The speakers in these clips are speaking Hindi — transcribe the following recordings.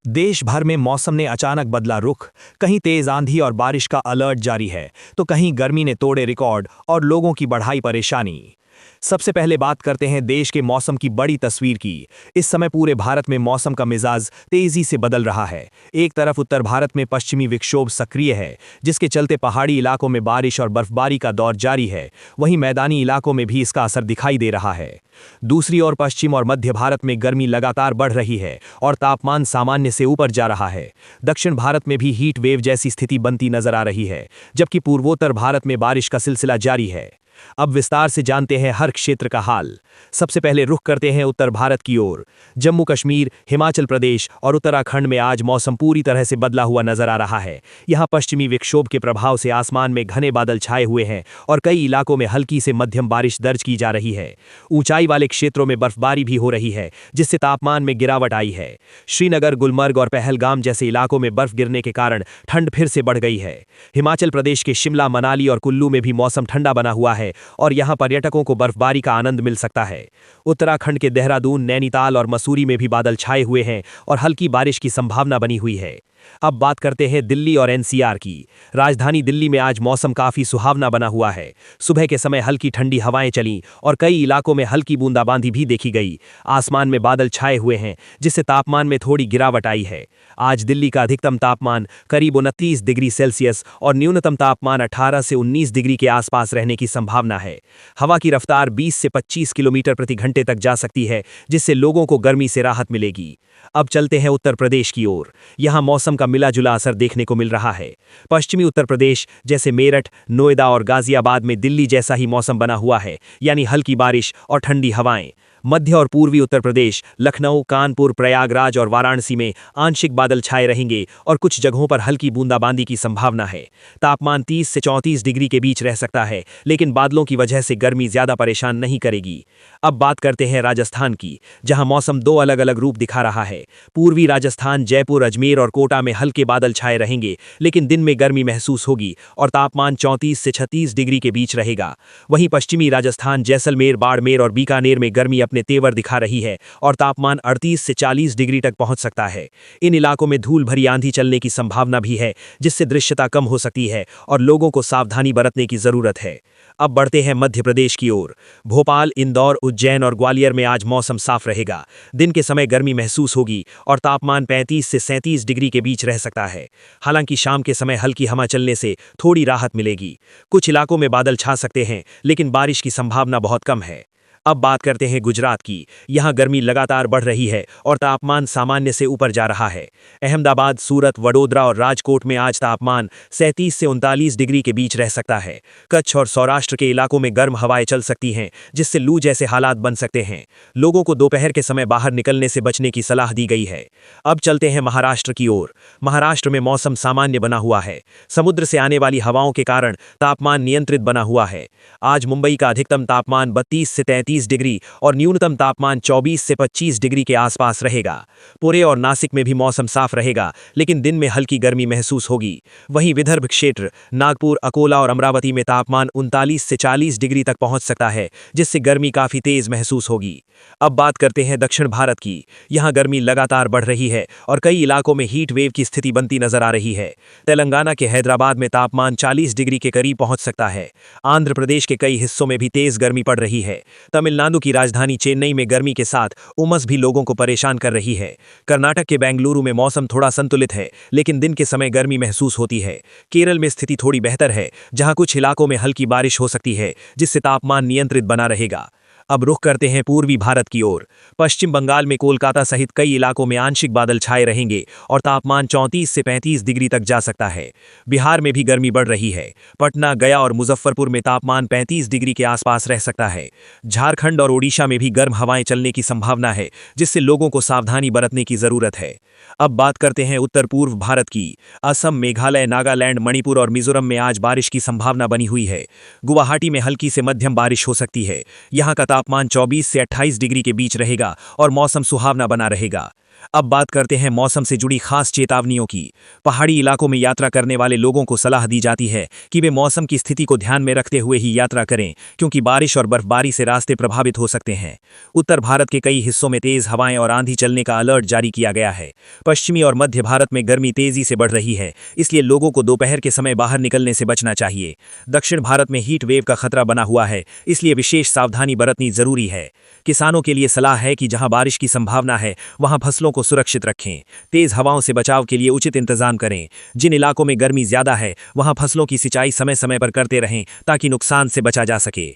देश भर में मौसम ने अचानक बदला रुख। कहीं तेज आंधी और बारिश का अलर्ट जारी है, तो कहीं गर्मी ने तोड़े रिकॉर्ड और लोगों की बढ़ाई परेशानी। सबसे पहले बात करते हैं देश के मौसम की बड़ी तस्वीर की। इस समय पूरे भारत में मौसम का मिजाज तेजी से बदल रहा है। एक तरफ उत्तर भारत में पश्चिमी विक्षोभ सक्रिय है, जिसके चलते पहाड़ी इलाकों में बारिश और बर्फबारी का दौर जारी है। वहीं मैदानी इलाकों में भी इसका असर दिखाई दे रहा है। दूसरी ओर पश्चिम और मध्य भारत में गर्मी लगातार बढ़ रही है और तापमान सामान्य से ऊपर जा रहा है। दक्षिण भारत में भी हीट वेव जैसी स्थिति बनती नजर आ रही है, जबकि पूर्वोत्तर भारत में बारिश का सिलसिला जारी है। अब विस्तार से जानते हैं हर क्षेत्र का हाल। सबसे पहले रुख करते हैं उत्तर भारत की ओर। जम्मू कश्मीर, हिमाचल प्रदेश और उत्तराखंड में आज मौसम पूरी तरह से बदला हुआ नजर आ रहा है। यहाँ पश्चिमी विक्षोभ के प्रभाव से आसमान में घने बादल छाए हुए हैं और कई इलाकों में हल्की से मध्यम बारिश दर्ज की जा रही है। ऊंचाई वाले क्षेत्रों में बर्फबारी भी हो रही है, जिससे तापमान में गिरावट आई है। श्रीनगर, गुलमर्ग और पहलगाम जैसे इलाकों में बर्फ गिरने के कारण ठंड फिर से बढ़ गई है। हिमाचल प्रदेश के शिमला, मनाली और कुल्लू में भी मौसम ठंडा बना हुआ है और यहां पर्यटकों को बर्फबारी का आनंद मिल सकता है। उत्तराखंड के देहरादून, नैनीताल और मसूरी में भी बादल छाए हुए हैं और हल्की बारिश की संभावना बनी हुई है। अब बात करते हैं दिल्ली और एनसीआर की। राजधानी दिल्ली में आज मौसम काफी सुहावना बना हुआ है। सुबह के समय हल्की ठंडी हवाएं चलीं और कई इलाकों में हल्की बूंदाबांदी भी देखी गई। आसमान में बादल छाए हुए हैं, जिससे तापमान में थोड़ी गिरावट आई है। आज दिल्ली का अधिकतम तापमान करीब 29 डिग्री सेल्सियस और न्यूनतम तापमान 18 से 19 डिग्री के आसपास रहने की संभावना है। हवा की रफ्तार 20 से 25 किलोमीटर प्रति घंटे तक जा सकती है, जिससे लोगों को गर्मी से राहत मिलेगी। अब चलते हैं उत्तर प्रदेश की ओर। यहां मौसम का मिला जुला असर देखने को मिल रहा है। पश्चिमी उत्तर प्रदेश जैसे मेरठ, नोएडा और गाजियाबाद में दिल्ली जैसा ही मौसम बना हुआ है, यानी हल्की बारिश और ठंडी हवाएं। मध्य और पूर्वी उत्तर प्रदेश, लखनऊ, कानपुर, प्रयागराज और वाराणसी में आंशिक बादल छाए रहेंगे और कुछ जगहों पर हल्की बूंदाबांदी की संभावना है। तापमान 30 से 34 डिग्री के बीच रह सकता है, लेकिन बादलों की वजह से गर्मी ज्यादा परेशान नहीं करेगी। अब बात करते हैं राजस्थान की, जहां मौसम दो अलग अलग रूप दिखा रहा है। पूर्वी राजस्थान, जयपुर, अजमेर और कोटा में हल्के बादल छाए रहेंगे, लेकिन दिन में गर्मी महसूस होगी और तापमान 34 से 36 डिग्री के बीच रहेगा। वहीं पश्चिमी राजस्थान, जैसलमेर, बाड़मेर और बीकानेर में गर्मी अपने तेवर दिखा रही है और तापमान 38 से 40 डिग्री तक पहुंच सकता है। इन इलाकों में धूल भरी आंधी चलने की संभावना भी है, जिससे दृश्यता कम हो सकती है और लोगों को सावधानी बरतने की जरूरत है। अब बढ़ते हैं मध्य प्रदेश की ओर। भोपाल, इंदौर, उज्जैन और ग्वालियर में आज मौसम साफ रहेगा। दिन के समय गर्मी महसूस होगी और तापमान 35 से 37 डिग्री के बीच रह सकता है। हालांकि शाम के समय हल्की हवा चलने से थोड़ी राहत मिलेगी। कुछ इलाकों में बादल छा सकते हैं, लेकिन बारिश की संभावना बहुत कम है। अब बात करते हैं गुजरात की। यहां गर्मी लगातार बढ़ रही है और तापमान सामान्य से ऊपर जा रहा है। अहमदाबाद, सूरत, वडोदरा और राजकोट में आज तापमान 37 से 39 डिग्री के बीच रह सकता है। कच्छ और सौराष्ट्र के इलाकों में गर्म हवाएं चल सकती हैं, जिससे लू जैसे हालात बन सकते हैं। लोगों को दोपहर के समय बाहर निकलने से बचने की सलाह दी गई है। अब चलते हैं महाराष्ट्र की ओर। महाराष्ट्र में मौसम सामान्य बना हुआ है। समुद्र से आने वाली हवाओं के कारण तापमान नियंत्रित बना हुआ है। आज मुंबई का अधिकतम तापमान 32 से 33 डिग्री और न्यूनतम तापमान 24 से 25 डिग्री के आसपास रहेगा। पुणे और नासिक में भी मौसम साफ रहेगा, लेकिन दिन में हल्की गर्मी महसूस होगी। वहीं विदर्भ क्षेत्र, नागपुर, अकोला और अमरावती में तापमान 39 से 40 डिग्री तक पहुंच सकता है, जिससे गर्मी काफी तेज महसूस होगी। अब बात करते हैं दक्षिण भारत की। यहां गर्मी लगातार बढ़ रही है और कई इलाकों में हीट वेव की स्थिति बनती नजर आ रही है। तेलंगाना के हैदराबाद में तापमान 40 डिग्री के करीब पहुंच सकता है। आंध्र प्रदेश के कई हिस्सों में भी तेज गर्मी पड़ रही है। तमिलनाडु की राजधानी चेन्नई में गर्मी के साथ उमस भी लोगों को परेशान कर रही है। कर्नाटक के बेंगलुरु में मौसम थोड़ा संतुलित है, लेकिन दिन के समय गर्मी महसूस होती है। केरल में स्थिति थोड़ी बेहतर है, जहां कुछ इलाकों में हल्की बारिश हो सकती है, जिससे तापमान नियंत्रित बना रहेगा। अब रुख करते हैं पूर्वी भारत की ओर। पश्चिम बंगाल में कोलकाता सहित कई इलाकों में आंशिक बादल छाए रहेंगे और तापमान 34 से 35 डिग्री तक जा सकता है। बिहार में भी गर्मी बढ़ रही है। पटना, गया और मुजफ्फरपुर में तापमान 35 डिग्री के आसपास रह सकता है। झारखंड और ओडिशा में भी गर्म हवाएं चलने की संभावना है, जिससे लोगों को सावधानी बरतने की जरूरत है। अब बात करते हैं उत्तर पूर्व भारत की। असम, मेघालय, नागालैंड, मणिपुर और मिजोरम में आज बारिश की संभावना बनी हुई है। गुवाहाटी में हल्की से मध्यम बारिश हो सकती है। यहां का तापमान 24 से 28 डिग्री के बीच रहेगा और मौसम सुहावना बना रहेगा। अब बात करते हैं मौसम से जुड़ी खास चेतावनियों की। पहाड़ी इलाकों में यात्रा करने वाले लोगों को सलाह दी जाती है कि वे मौसम की स्थिति को ध्यान में रखते हुए ही यात्रा करें, क्योंकि बारिश और बर्फबारी से रास्ते प्रभावित हो सकते हैं। उत्तर भारत के कई हिस्सों में तेज हवाएं और आंधी चलने का अलर्ट जारी किया गया है। पश्चिमी और मध्य भारत में गर्मी तेजी से बढ़ रही है, इसलिए लोगों को दोपहर के समय बाहर निकलने से बचना चाहिए। दक्षिण भारत में हीट वेव का खतरा बना हुआ है, इसलिए विशेष सावधानी बरतनी जरूरी है। किसानों के लिए सलाह है कि जहां बारिश की संभावना है वहां फसलों को सुरक्षित रखें। तेज हवाओं से बचाव के लिए उचित इंतजाम करें। जिन इलाकों में गर्मी ज्यादा है वहां फसलों की सिंचाई समय समय पर करते रहें ताकि नुकसान से बचा जा सके।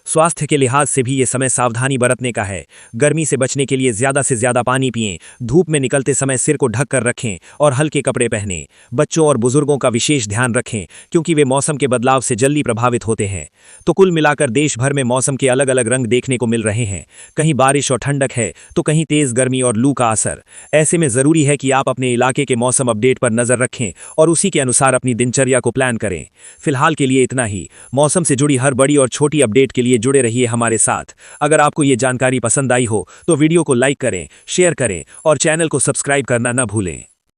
स्वास्थ्य के लिहाज से भी ये समय सावधानी बरतने का है। गर्मी से बचने के लिए ज्यादा से ज्यादा पानी पिएं, धूप में निकलते समय सिर को ढक कर रखें और हल्के कपड़े पहनें। बच्चों और बुजुर्गों का विशेष ध्यान रखें, क्योंकि वे मौसम के बदलाव से जल्दी प्रभावित होते हैं। तो कुल मिलाकर देश भर में मौसम के अलग अलग रंग देखने को मिल रहे हैं। कहीं बारिश और ठंडक है तो कहीं तेज गर्मी और लू का असर। ऐसे में जरूरी है कि आप अपने इलाके के मौसम अपडेट पर नजर रखें और उसी के अनुसार अपनी दिनचर्या को प्लान करें। फिलहाल के लिए इतना ही। मौसम से जुड़ी हर बड़ी और छोटी अपडेट के लिए जुड़े रहिए हमारे साथ। अगर आपको ये जानकारी पसंद आई हो तो वीडियो को लाइक करें, शेयर करें और चैनल को सब्सक्राइब करना न भूलें।